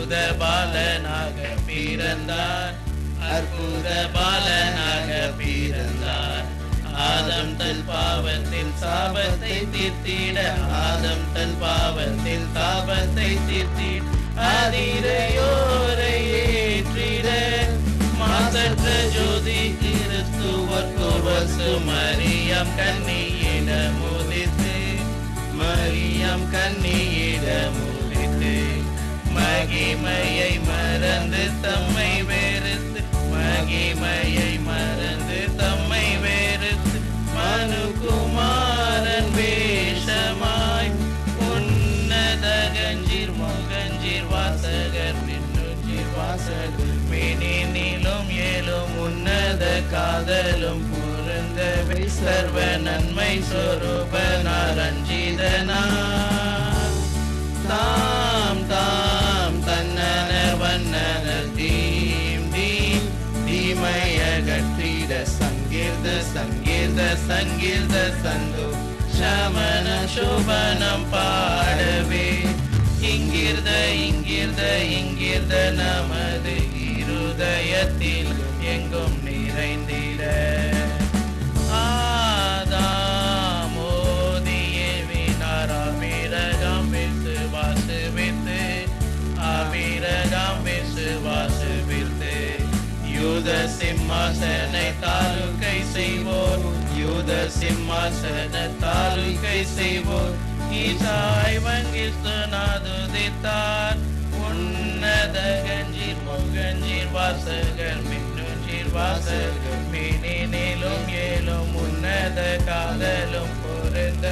அற்புத பாலனாக பிறந்தார், அற்புத பாலனாக பிறந்தார். ஆதம் தன் பாவத்தில் சாபத்தை தீர்த்திட, ஆதம் தன் பாவத்தில் சாபத்தை தீர்த்திட, அதிரையோரை ஏற்றிட, மாசற்ற ஜோதி கிறிஸ்துவர்க்கு மரியம் கன்னியிடம் உதித்து, மரியம் கன்னியிடம் உதித்து, மகிமையை மறந்து தம்மை வெறுத்து, மகிமையை மறந்து தம்மை வெறுத்து, மனுகுமாரன் வேஷமாய் உன்னத கஞ்சீர் முகஞ்சீர் வாசகர் மின்னுஞ்சீர் வாசகர் மேனிலும் ஏலும் உன்னத காதலும் பொருந்தவை சர்வ நன்மை சொரூபனார் ரஞ்சிதனார். தாம் தாம் தன்னனர் வண்ணனர் தீம் தீம் தீமையகற்றிட சங்கீர்த சங்கீர்த சங்கீர்த சந்தோ சமண சோபனம் பாடவே, இங்கிர்த இங்கிர்த இங்கிர்த நமது இருதயத்தில் எங்கும் நிறைந்திட. ஆதாம் ஓதியே வினார் அபிரகாம் விசுவாசுவித்து, அபிரகாம் விசுவாசுவித்து, யூத சிம்மாசனை தாலுகை செய்வோர், யூத சிம்மாசன தாலுகை செய்வோர், ஈசாய் வங்கிஸ்துநாதுதித்தார், உன்னத கஞ்சீர் முகஞ்சீர் வாசகர் மின்னுஞ்சீர் வாசகர் மேனிலும் ஏலும் உன்னத காதலும் பொருந்த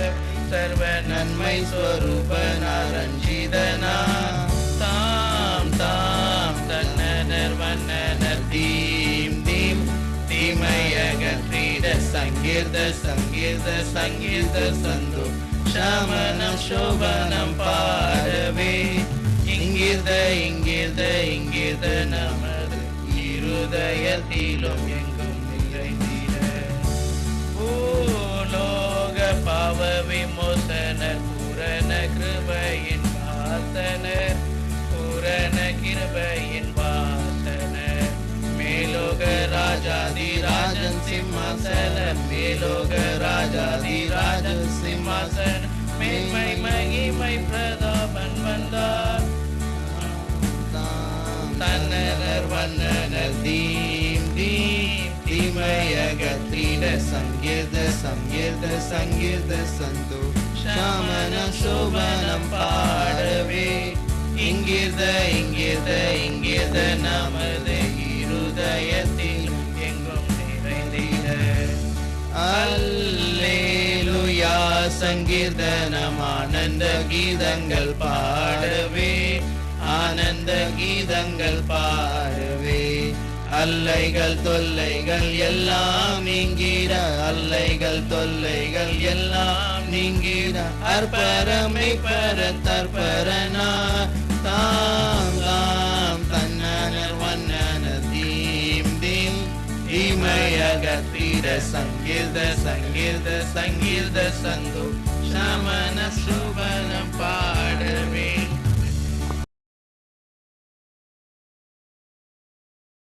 சர்வ நன்மை ஸ்வரூபனார் ரஞ்சிதனார். தாம் தாம் தன்னனர் வண்ணனர் தீம் தீம் தீமையகற்றிட சங்கீர்த சங்கீர்த சங்கீர்த சந்தோ சமணம் சோபனம் பாடவே, இங்கிர்த இங்கிர்த இங்கிர்த நமது இருதயத்திலும் எங்கும் நிறைந்திட. பூலோக பாவ விமோசனர் பூரண கிருபையின் வாசனர், பூரண கிருபையின் வாசனர், மேலோக ராஜாதி ராஜன் சிம்மாசனம், மேலோக ராஜாதி ராஜன் சிம்மாசனம், மேன்மை மகிமை பிரதாபன் வந்தார். தன்னனர் வண்ணனர் தீம் தீம் தீமையகற்றிட சங்கீர்த சங்கீர்த சங்கீர்த சந்தோ சமணம் சோபனம் பாடவே, இங்கிர்த இங்கிர்த இங்கிர்த நமது இருதயத்தில் எங்கும் நிறைந்திட. அல்லேலூயா சங்கீர்த்தனம் ஆனந்த கீதங்கள் பாடவே, ஆனந்த கீதங்கள் பாடவே, அல்லைகள் தொல்லைகள் எல்லாம் நீங்கிட, அல்லைகள் தொல்லைகள் எல்லாம் நீங்கிட, அற்பரமை பர தற்பரனா தாம் தாம் தன்னனர் வண்ணனர் தீம் தீம் தீமையகற்றிட சங்கீர்த சங்கீர்த சங்கீர்த சந்தோ சமண சுபனம் பாடவே.